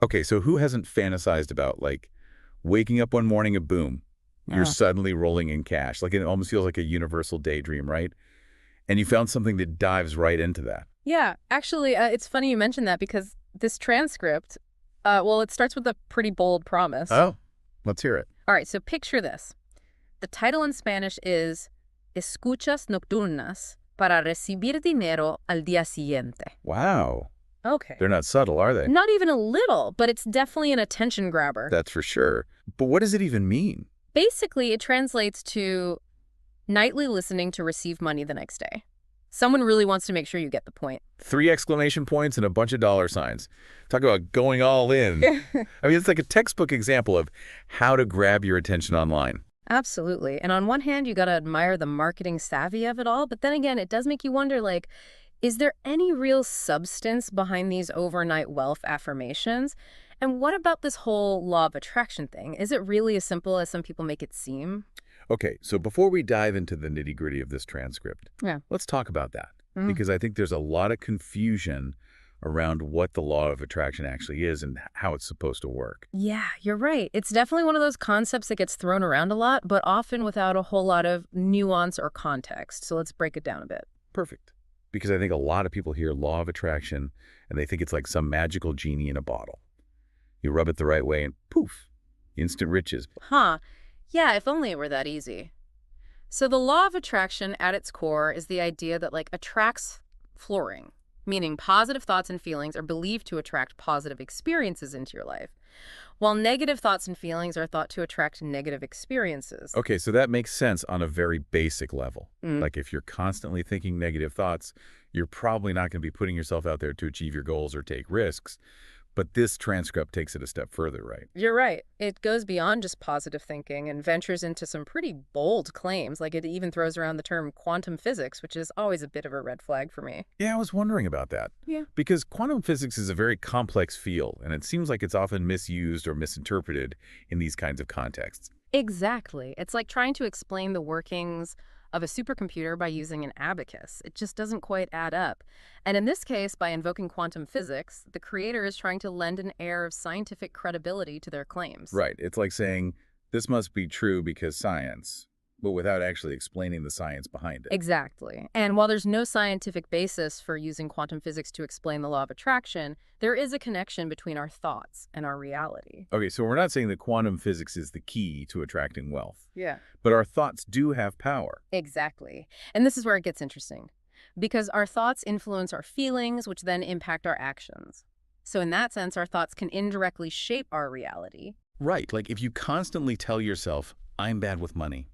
Okay, so who hasn't fantasized about, like, waking up one morning and boom, you're Uh, suddenly rolling in cash? Like, it almost feels like a universal daydream, right? And you found something that dives right into that. yeah, actually, it's funny you mentioned that because this transcript, well, it starts with a pretty bold promise. Oh, let's hear it. All right, so picture this. The title in Spanish is Escuchas Nocturnas para recibir dinero al día siguiente. Wow. Okay. They're not subtle, are they? Not even a little, but it's definitely an attention grabber. That's for sure. But what does it even mean? Basically, it translates to nightly listening to receive money the next day. Someone really wants to make sure you get the point. 3 exclamation points and a bunch of dollar signs. Talk about going all in. I mean, it's like a textbook example of how to grab your attention online. Absolutely. And on one hand, you got to admire the marketing savvy of it all. But then again, it does make you wonder, like, is there any real substance behind these overnight wealth affirmations? And what about this whole law of attraction thing? Is it really as simple as some people make it seem? Okay, so before we dive into the nitty-gritty of this transcript, Yeah. let's talk about that. Mm. Because I think there's a lot of confusion around what the law of attraction actually is and how it's supposed to work. Yeah, you're right. It's definitely one of those concepts that gets thrown around a lot, but often without a whole lot of nuance or context. So let's break it down a bit. Perfect. Because I think a lot of people hear law of attraction and they think it's like some magical genie in a bottle. You rub it the right way and poof, instant riches. Huh. Yeah, if only it were that easy. So the law of attraction at its core is the idea that like attracts flooring, meaning positive thoughts and feelings are believed to attract positive experiences into your life, while negative thoughts and feelings are thought to attract negative experiences. Okay, so that makes sense on a very basic level. Mm. Like if you're constantly thinking negative thoughts, you're probably not going to be putting yourself out there to achieve your goals or take risks. But this transcript takes it a step further, right? You're right. It goes beyond just positive thinking and ventures into some pretty bold claims, like it even throws around the term quantum physics, which is always a bit of a red flag for me. Yeah, I was wondering about that. Yeah. Because quantum physics is a very complex field, and it seems like it's often misused or misinterpreted in these kinds of contexts. Exactly. It's like trying to explain the workings of a supercomputer by using an abacus. It just doesn't quite add up. And in this case, by invoking quantum physics, the creator is trying to lend an air of scientific credibility to their claims. Right. It's like saying, this must be true because science, but without actually explaining the science behind it. Exactly. And while there's no scientific basis for using quantum physics to explain the law of attraction, there is a connection between our thoughts and our reality. Okay, so we're not saying that quantum physics is the key to attracting wealth, Yeah. but our thoughts do have power. Exactly. And this is where it gets interesting, because our thoughts influence our feelings, which then impact our actions. So in that sense, our thoughts can indirectly shape our reality. Right, like if you constantly tell yourself, I'm bad with money,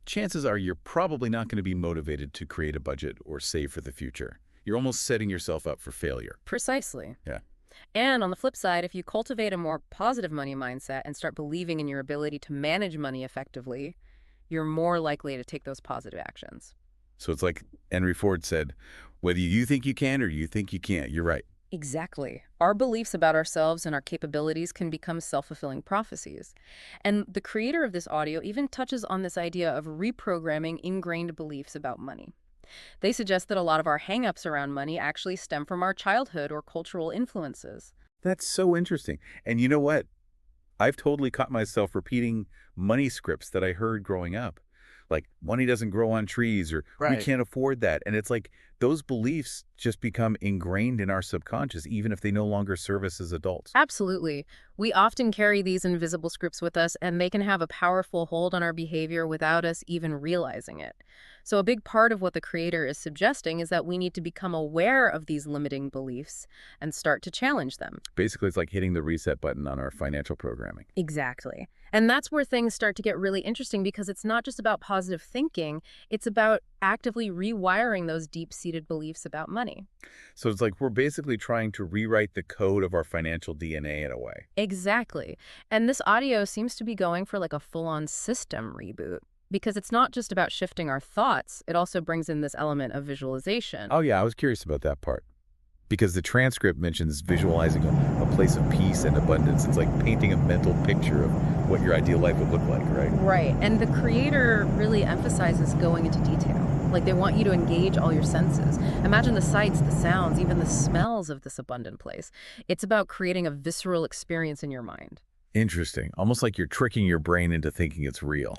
chances are you're probably not going to be motivated to create a budget or save for the future. You're almost setting yourself up for failure. Precisely. Yeah. And on the flip side, if you cultivate a more positive money mindset and start believing in your ability to manage money effectively, you're more likely to take those positive actions. So it's like Henry Ford said, whether you think you can or you think you can't, you're right. Exactly. Our beliefs about ourselves and our capabilities can become self-fulfilling prophecies. And the creator of this audio even touches on this idea of reprogramming ingrained beliefs about money. They suggest that a lot of our hang-ups around money actually stem from our childhood or cultural influences. That's so interesting. And you know what? I've totally caught myself repeating money scripts that I heard growing up. Like, money doesn't grow on trees, or we Right. can't afford that. And it's like those beliefs just become ingrained in our subconscious, even if they no longer serve us as adults. Absolutely. We often carry these invisible scripts with us, and they can have a powerful hold on our behavior without us even realizing it. So a big part of what the creator is suggesting is that we need to become aware of these limiting beliefs and start to challenge them. Basically, it's like hitting the reset button on our financial programming. Exactly. And that's where things start to get really interesting, because it's not just about positive thinking, it's about actively rewiring those deep-seated beliefs about money. So it's like we're basically trying to rewrite the code of our financial DNA in a way. Exactly. And this audio seems to be going for like a full-on system reboot, because it's not just about shifting our thoughts, it also brings in this element of visualization. Oh yeah, I was curious about that part. Because the transcript mentions visualizing a place of peace and abundance. It's like painting a mental picture of what your ideal life would look like, right? Right. And the creator really emphasizes going into detail. Like they want you to engage all your senses. Imagine the sights, the sounds, even the smells of this abundant place. It's about creating a visceral experience in your mind. Interesting. Almost like you're tricking your brain into thinking it's real.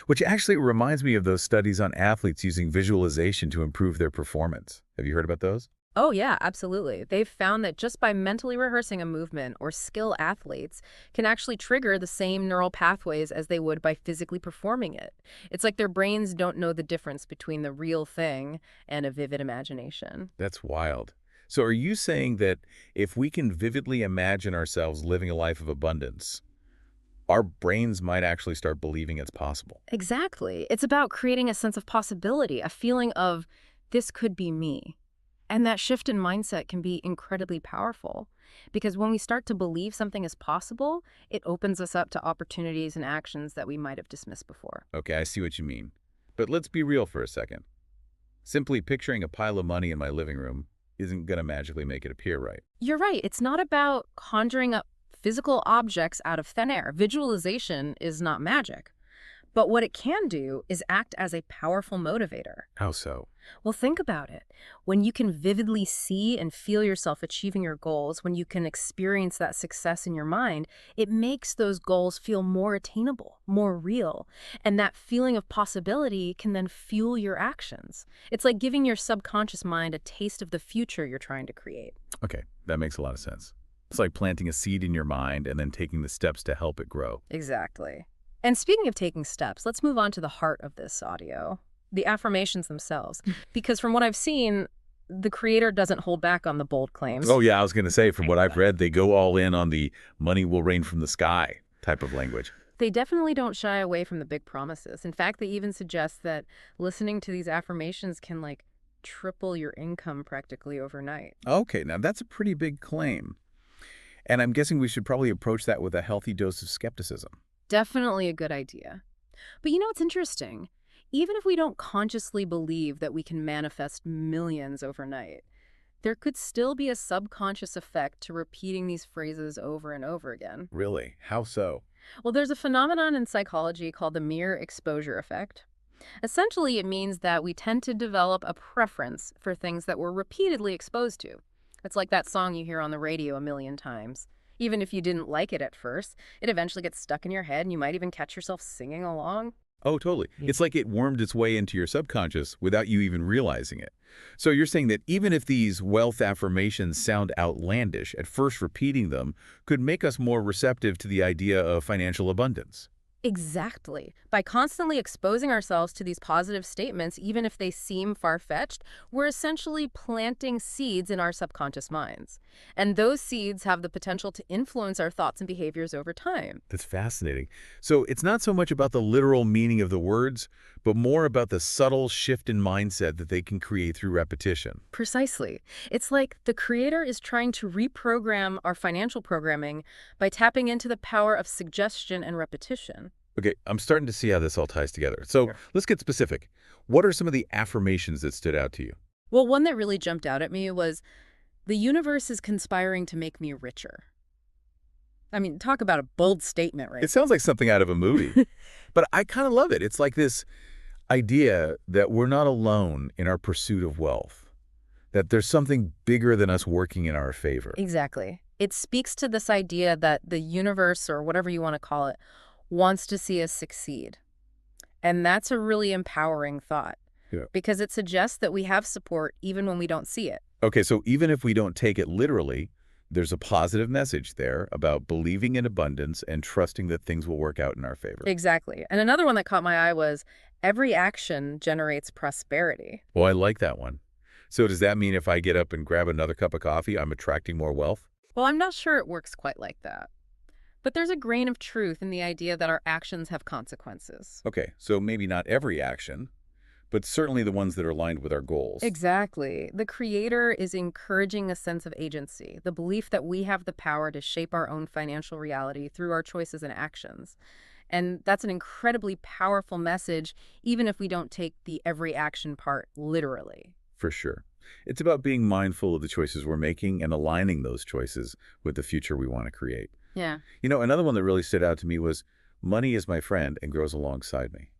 Which actually reminds me of those studies on athletes using visualization to improve their performance. Have you heard about those? Oh, yeah, absolutely. They've found that just by mentally rehearsing a movement or skill, athletes can actually trigger the same neural pathways as they would by physically performing it. It's like their brains don't know the difference between the real thing and a vivid imagination. That's wild. So are you saying that if we can vividly imagine ourselves living a life of abundance, our brains might actually start believing it's possible? Exactly. It's about creating a sense of possibility, a feeling of this could be me. And that shift in mindset can be incredibly powerful because when we start to believe something is possible, it opens us up to opportunities and actions that we might have dismissed before. Okay, I see what you mean. But let's be real for a second. Simply picturing a pile of money in my living room isn't going to magically make it appear right. You're right. It's not about conjuring up physical objects out of thin air. Visualization is not magic. But what it can do is act as a powerful motivator. How so? Well, think about it. When you can vividly see and feel yourself achieving your goals, when you can experience that success in your mind, it makes those goals feel more attainable, more real. And that feeling of possibility can then fuel your actions. It's like giving your subconscious mind a taste of the future you're trying to create. Okay, that makes a lot of sense. It's like planting a seed in your mind and then taking the steps to help it grow. Exactly. And speaking of taking steps, let's move on to the heart of this audio, the affirmations themselves. Because from what I've seen, the creator doesn't hold back on the bold claims. Oh yeah, I was going to say, from what I've read, they go all in on the money will rain from the sky type of language. They definitely don't shy away from the big promises. In fact, they even suggest that listening to these affirmations can like triple your income practically overnight. Okay, now that's a pretty big claim. And I'm guessing we should probably approach that with a healthy dose of skepticism. Definitely a good idea. But you know what's interesting? Even if we don't consciously believe that we can manifest millions overnight, there could still be a subconscious effect to repeating these phrases over and over again. Really? How so? Well, there's a phenomenon in psychology called the mere exposure effect. Essentially, it means that we tend to develop a preference for things that we're repeatedly exposed to. It's like that song you hear on the radio a million times. Even if you didn't like it at first, it eventually gets stuck in your head and you might even catch yourself singing along. Oh, totally. It's like it wormed its way into your subconscious without you even realizing it. So you're saying that even if these wealth affirmations sound outlandish, at first repeating them could make us more receptive to the idea of financial abundance. Exactly. By constantly exposing ourselves to these positive statements, even if they seem far-fetched, we're essentially planting seeds in our subconscious minds. And those seeds have the potential to influence our thoughts and behaviors over time. That's fascinating. So it's not so much about the literal meaning of the words, but more about the subtle shift in mindset that they can create through repetition. Precisely. It's like the creator is trying to reprogram our financial programming by tapping into the power of suggestion and repetition. Okay, I'm starting to see how this all ties together. So Sure. let's get specific. What are some of the affirmations that stood out to you? Well, one that really jumped out at me was, the universe is conspiring to make me richer. I mean, talk about a bold statement, right? It sounds like something out of a movie, but I kind of love it. It's like this idea that we're not alone in our pursuit of wealth, that there's something bigger than us working in our favor. Exactly. It speaks to this idea that the universe, or whatever you want to call it, wants to see us succeed. And that's a really empowering thought Yeah. because it suggests that we have support even when we don't see it. Okay, so even if we don't take it literally, there's a positive message there about believing in abundance and trusting that things will work out in our favor. Exactly. And another one that caught my eye was, every action generates prosperity. Well, I like that one. So does that mean if I get up and grab another cup of coffee, I'm attracting more wealth? Well, I'm not sure it works quite like that. But there's a grain of truth in the idea that our actions have consequences. Okay, so maybe not every action, but certainly the ones that are aligned with our goals. Exactly. The creator is encouraging a sense of agency, the belief that we have the power to shape our own financial reality through our choices and actions. And that's an incredibly powerful message, even if we don't take the every action part literally. For sure. It's about being mindful of the choices we're making and aligning those choices with the future we want to create. Yeah. You know, another one that really stood out to me was money is my friend and grows alongside me.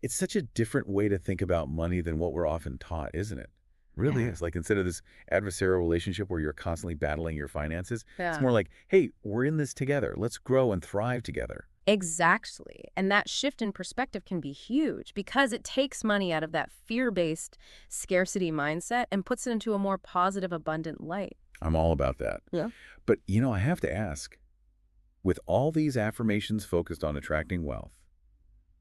It's such a different way to think about money than what we're often taught, isn't it? Really Yeah. is. Like instead of this adversarial relationship where you're constantly battling your finances, it's Yeah. more like, hey, we're in this together. Let's grow and thrive together. Exactly. And that shift in perspective can be huge because it takes money out of that fear-based scarcity mindset and puts it into a more positive, abundant light. I'm all about that. Yeah. But, I have to ask, with all these affirmations focused on attracting wealth,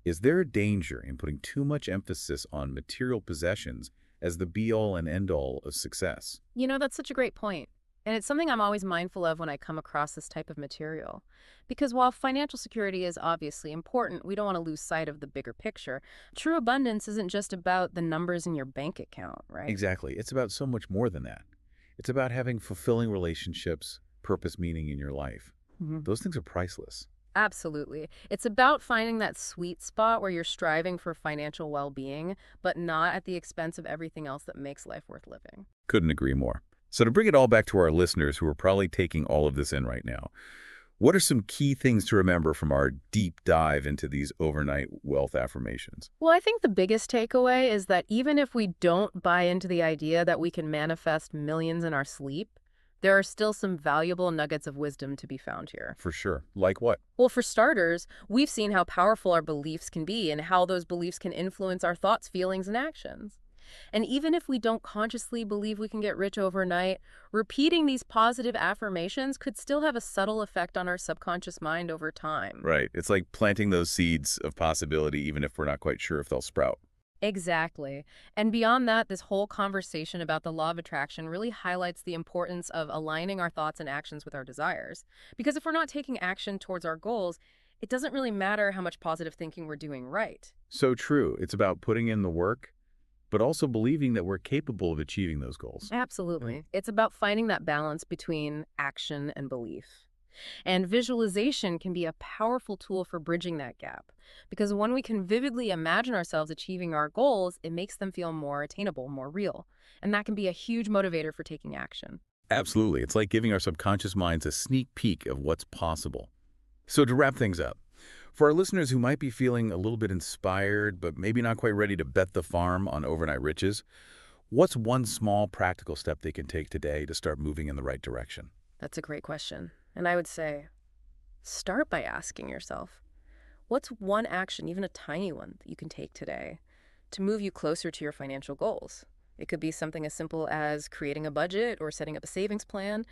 is there a danger in putting too much emphasis on material possessions as the be-all and end-all of success? That's such a great point. And it's something I'm always mindful of when I come across this type of material. Because while financial security is obviously important, we don't want to lose sight of the bigger picture. True abundance isn't just about the numbers in your bank account, right? Exactly. It's about so much more than that. It's about having fulfilling relationships, purpose, meaning in your life. Mhm. Those things are priceless. Absolutely. It's about finding that sweet spot where you're striving for financial well-being, but not at the expense of everything else that makes life worth living. Couldn't agree more. So to bring it all back to our listeners who are probably taking all of this in right now, what are some key things to remember from our deep dive into these overnight wealth affirmations? Well, I think the biggest takeaway is that even if we don't buy into the idea that we can manifest millions in our sleep, there are still some valuable nuggets of wisdom to be found here. For sure. Like what? Well, for starters, we've seen how powerful our beliefs can be and how those beliefs can influence our thoughts, feelings, and actions. And even if we don't consciously believe we can get rich overnight, repeating these positive affirmations could still have a subtle effect on our subconscious mind over time. Right. It's like planting those seeds of possibility even if we're not quite sure if they'll sprout. Exactly. And beyond that, this whole conversation about the law of attraction really highlights the importance of aligning our thoughts and actions with our desires. Because if we're not taking action towards our goals, it doesn't really matter how much positive thinking we're doing right. So true. It's about putting in the work, but also believing that we're capable of achieving those goals. Absolutely. It's about finding that balance between action and belief. And visualization can be a powerful tool for bridging that gap. Because when we can vividly imagine ourselves achieving our goals, it makes them feel more attainable, more real. And that can be a huge motivator for taking action. Absolutely. It's like giving our subconscious minds a sneak peek of what's possible. So to wrap things up, for our listeners who might be feeling a little bit inspired, but maybe not quite ready to bet the farm on overnight riches, what's one small practical step they can take today to start moving in the right direction? That's a great question. And I would say, start by asking yourself, what's one action, even a tiny one, that you can take today to move you closer to your financial goals? It could be something as simple as creating a budget or setting up a savings plan,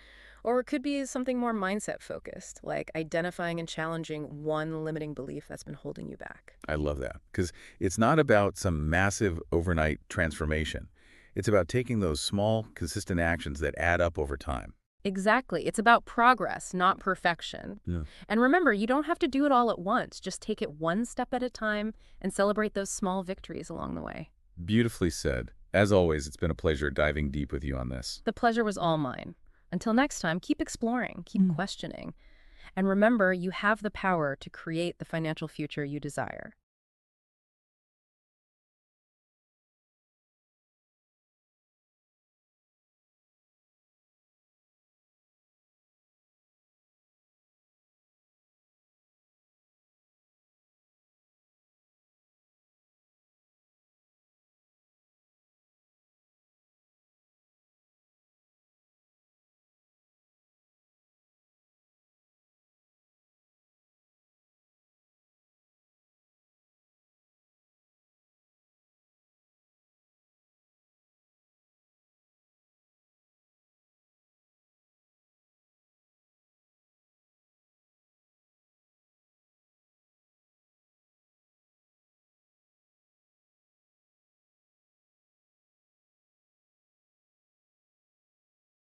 or it could be something more mindset focused, like identifying and challenging one limiting belief that's been holding you back. I love that because it's not about some massive overnight transformation. It's about taking those small, consistent actions that add up over time. Exactly. It's about progress, not perfection. Yeah. And remember, you don't have to do it all at once. Just take it one step at a time and celebrate those small victories along the way. Beautifully said. As always, it's been a pleasure diving deep with you on this. The pleasure was all mine. Until next time, keep exploring, keep questioning. And remember, you have the power to create the financial future you desire.